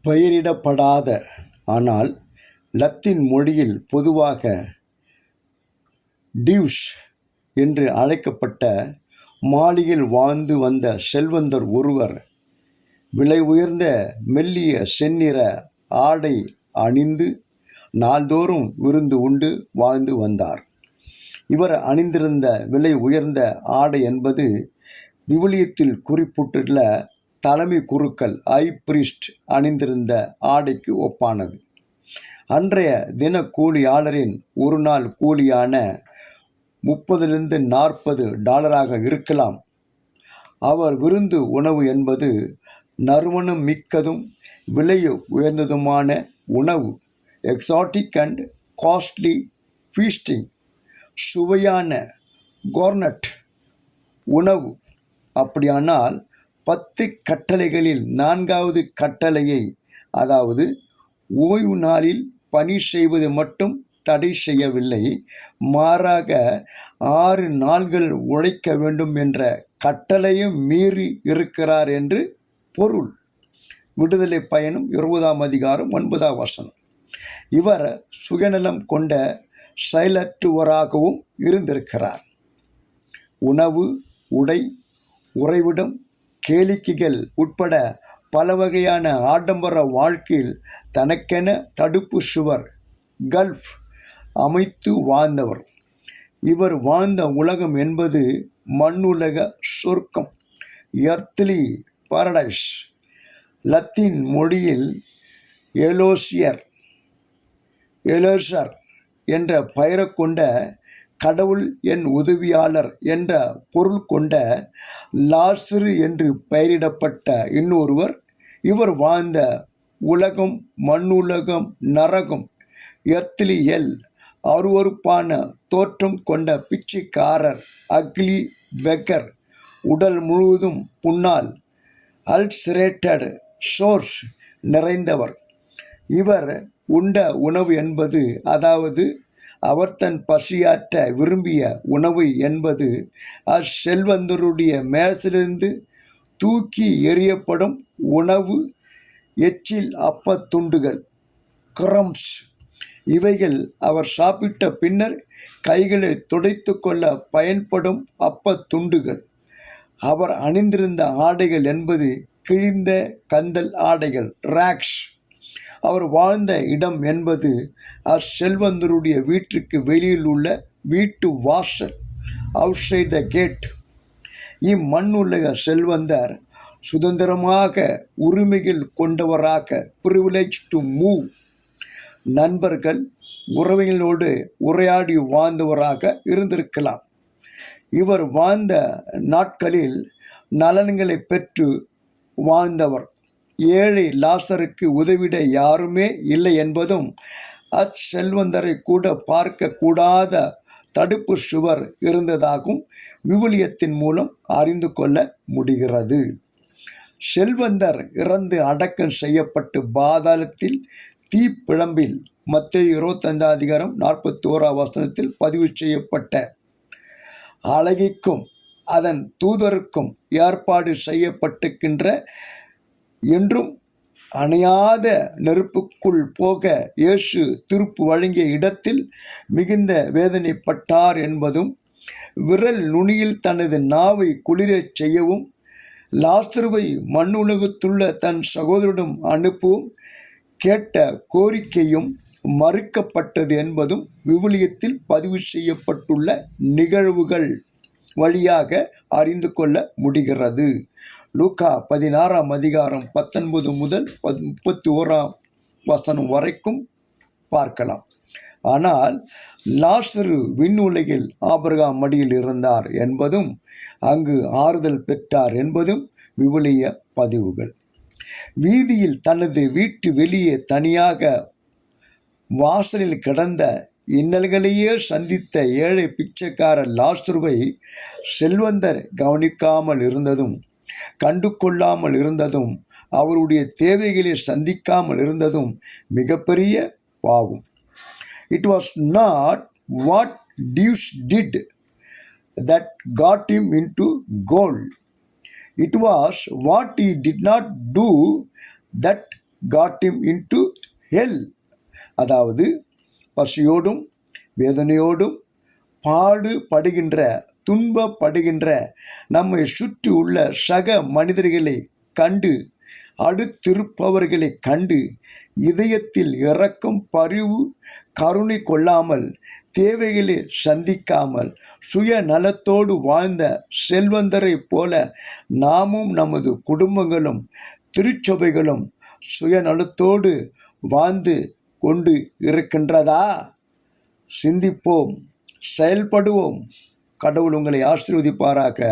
பெயரிடப்படாத ஆனால் லத்தீன் மொழியில் பொதுவாக டியூஸ் என்று அழைக்கப்பட்ட மாளிகையில் வாழ்ந்து வந்த செல்வந்தர் ஒருவர் விலை உயர்ந்த மெல்லிய செந்நிற ஆடை அணிந்து நாள்தோறும் விருந்து உண்டு வாழ்ந்து வந்தார். இவர் அணிந்திருந்த விலை உயர்ந்த ஆடை என்பது விவிலியத்தில் குறிப்பிட்டுள்ள தலைமை குருக்கள் ஐ-பிரிஸ்ட் அணிந்திருந்த ஆடைக்கு ஒப்பானது. அன்றைய தின கூலியாளரின் ஒரு நாள் கூலியான $30-40 இருக்கலாம். அவர் விருந்து உணவு என்பது நறுமணம் மிக்கதும் விலை உயர்ந்ததுமான உணவு, எக்ஸாட்டிக் அண்ட் காஸ்ட்லி ஃபீஸ்டிங், சுவையான கோர்னட் உணவு. அப்படியானால் 10 கட்டளைகளில் 4வது கட்டளையை, அதாவது ஓய்வு நாளில் பணி செய்வது மட்டும் தடை செய்யவில்லை, மாறாக 6 நாள்கள் உழைக்க வேண்டும் என்ற கட்டளையும் மீறி இருக்கிறார் என்று பொருள். விடுதலை பயணம் 20-9. இவர் சுயநலம் கொண்ட செயலற்றுவராகவும் இருந்திருக்கிறார். உணவு, உடை, உறைவிடம், கேளிக்கைகள் உட்பட பல வகையான ஆடம்பர வாழ்க்கையில் தனக்கென தடுப்பு சுவர், கல்ஃப் அமைத்து வாழ்ந்தவர். இவர் வாழ்ந்த உலகம் என்பது மண்ணுலக சொர்க்கம், எர்த்லி பாரடைஸ். லத்தீன் மொழியில் எலோசர் என்ற பெயரை கொண்ட கடவுள் என் உதவியாளர் என்ற பொருள் கொண்ட லாசரு என்று பெயரிடப்பட்ட இன்னொருவர். இவர் வாழ்ந்த உலகம் மண்ணுலகம், நரகம், எர்த்லி எல், அருவருப்பான தோற்றம் கொண்ட பிச்சைக்காரர், அக்லி பெக்கர், உடல் முழுவதும் புண்ணால், அல்சரேட்டட் சோர்ஸ் நிறைந்தவர். இவர் உண்ட உணவு என்பது, அதாவது அவர் தன் பசியாற்ற விரும்பிய உணவு என்பது, அச்செல்வந்தருடைய மேசிலிருந்து தூக்கி எறியப்படும் உணவு, எச்சில் அப்பத்துண்டுகள், கிரம்ஸ். இவைகள் அவர் சாப்பிட்ட பின்னர் கைகளை துடைத்து கொள்ள பயன்படும் அப்பத்துண்டுகள். அவர் அணிந்திருந்த ஆடைகள் என்பது கிழிந்த கந்தல் ஆடைகள், ராக்ஸ். அவர் வாழ்ந்த இடம் என்பது அச்செல்வந்தருடைய வீட்டிற்கு வெளியில் உள்ள வீட்டு வாசல், அவுட்சைட் த கேட். இம்மண்ணுலக செல்வந்தர் சுதந்திரமாக உரிமைகள் கொண்டவராக, ப்ரிவிலேஜ் டு மூவ், நண்பர்கள் உறவினர்களோடு உரையாடி வாழ்ந்தவராக இருந்திருக்கலாம். இவர் வாழ்ந்த நாட்களில் நலன்களை பெற்று வாழ்ந்தவர். ஏழை லாசருக்கு உதவிட யாருமே இல்லை என்பதும், அச்செல்வந்தரை கூட பார்க்க கூடாத தடுப்பு சுவர் இருந்ததாகவும் விவிலியத்தின் மூலம் அறிந்து கொள்ள முடிகிறது. செல்வந்தர் இறந்து அடக்கம் செய்யப்பட்டு பாதாளத்தில் தீப்பிழம்பில் மத்தேயு 25-41 பதிவு செய்யப்பட்ட அழகிக்கும் அதன் தூதருக்கும் ஏற்பாடு செய்யப்பட்டிருக்கின்ற என்றும் அணையாத நெருப்புக்குள் போக இயேசு திருப்பு வழங்கிய இடத்தில் மிகுந்த வேதனைப்பட்டார் என்பதும், விரல் நுனியில் தனது நாவை குளிரச் செய்யவும், லாசருவை மண்ணுலகத்துள்ள தன் சகோதரிடம் அனுப்பவும் கேட்ட கோரிக்கையும் மறுக்கப்பட்டது என்பதும் விவிலியத்தில் பதிவு செய்யப்பட்டுள்ள நிகழ்வுகள் வழியாக அறிந்து கொள்ள முடிகிறது. லூக்கா 16-19 முதல் 31 வரைக்கும் பார்க்கலாம். ஆனால் லாசரு விண்ணுலகில் ஆபிரகாம் மடியில் இருந்தார் என்பதும், அங்கு ஆறுதல் பெற்றார் என்பதும் விவிலிய பதிவுகள். வீதியில் தனது வீட்டு வெளியே தனியாக வாசலில் கிடந்த இன்னல்களையே சந்தித்த ஏழை பிச்சைக்காரர் லாசருவை செல்வந்தர் கவனிக்காமல் இருந்ததும், கண்டு கொள்ளாமல் இருந்ததும், அவருடைய தேவைகளை சந்திக்காமல் இருந்ததும் மிகப்பெரிய பாவம். It was not what Deus did that got him into goal. It was what he did not do that got him into hell. அதாவது பசியோடும் வேதனையோடும் பாடுபடுகின்ற துன்பப்படுகின்ற நம்மை சுற்றி உள்ள சக மனிதர்களை கண்டு அடுத்திருப்பவர்களை கண்டு இதயத்தில் இரக்கம் பரிவு கருணை கொள்ளாமல் தேவைகளை சந்திக்காமல் சுயநலத்தோடு வாழ்ந்த செல்வந்தரை போல நாமும் நமது குடும்பங்களும் திருச்சபைகளும் சுயநலத்தோடு வாழ்ந்து கொண்டு இருக்கின்றதா? சிந்திப்போம், செயல்படுவோம். கடவுள் உங்களை ஆசீர்வதிப்பாராக.